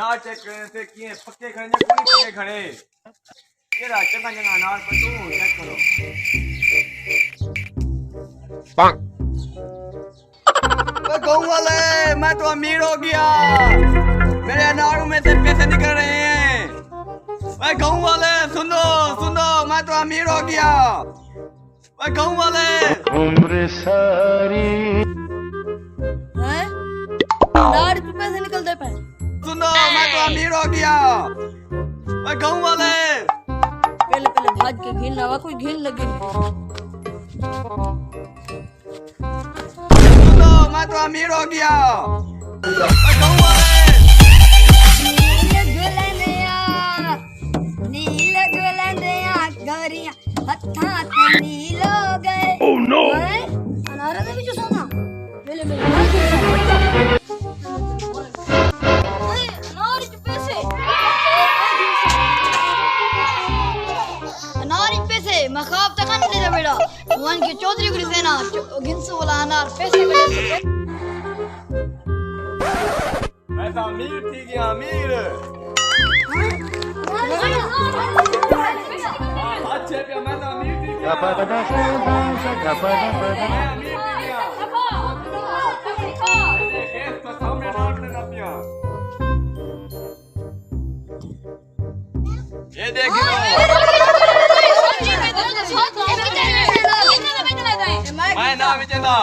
अनार चेक करने से किए पक्के खड़े या कोई पक्के खड़े ये रहा चंगा चंगा अनार पर तू चेक करो गाँव वाले मैं तो अमीर हो गया मेरे अनारों में से पैसे निकल रहे हैं गाँव वाले सुनो सुनो मैं तो अमीर हो गया गाँव वाले उम्र सारी अनार पे पैसे निकलते पे सुनो मैं तो अमीर हो गया गाँव वाले पहले पहले भाग के घिन ना कोई घिन लगे सुनो मैं तो अमीर हो गया गाँव वाले नील गुलंदिया गोरिया हत्था ते नील हो गए ओह नो अनार ने भी जो सोना पहले मेरे अनार के पैसे मैं ख्वाब तक नहीं देखा बेटा वन के चौधरी को सेना गिनसु वाला अनार पैसे मैं तो अमीर थी गया अमीर अच्छे पे मैं तो अमीर थी गया मैं अमीर थी गया ये केस तो सामने नाम लेना पिया ये देखो मैं ना बेचना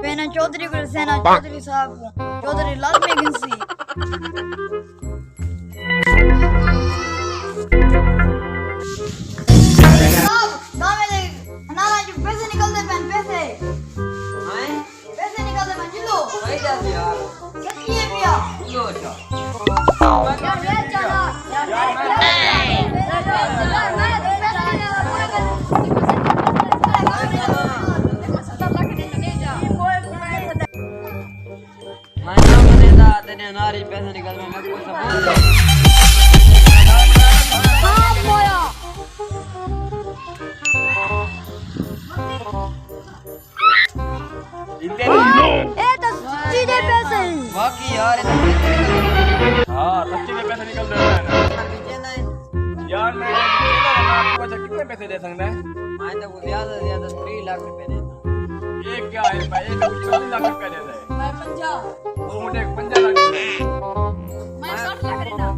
पेना चौधरी को सेना चौधरी साहब चौधरी लाल में गिनसी साहब गांव में हमारा जो पैसे निकलते पेन पैसे हैं पैसे निकलते पेन जिलो नहीं जाते यार कितनी है भैया लो अच्छा यार ले चला यार तेरे नारी पैसे निकल में मैं कुछ बोल हां मोया इतने ए तो सीधे पैसे बाकी यार हां सच्ची में पैसे निकल रहे हैं यार मैं आपको अच्छा कितने पैसे दे सकता है मैं तो ज्यादा 3 लाख रुपए देता ये क्या है भाई ये 40 लाख रुपए दे रहे मैं 50 वो मुझे 50 लाख दे मैं 60 लाख देना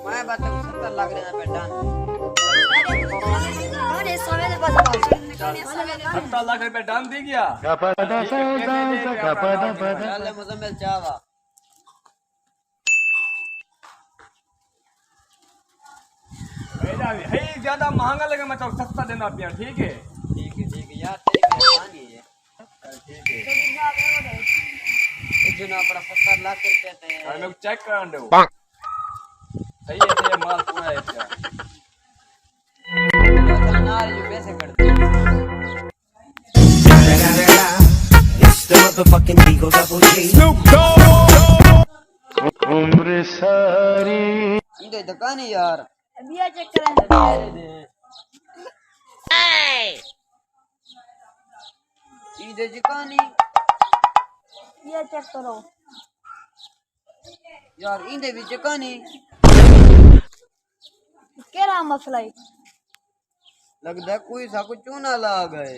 मैं बता 70 लाख देना बेटा अरे सवेरे पास 70 लाख रुपए डाल दी गया चल मुजम्मिल चावा है ज्यादा महंगा लगे मैं तो सस्ता देना पिया ठीक है यार तेरी मेहरबानी है ठीक है एक जना अपना 70 लाख रुपए थे और मैं चेक करा दो सही है माल पूरा है क्या अनार जो पैसे करते It's the motherfucking Eagle Double G. उम्र सारी इधर दुकान है यार अभी आ चेक करेंगे इधर दुकान है ये चेक करो यार इधर भी दुकान है क्या रहा मसला है लगता है कोई सा कुछ चूना ला गए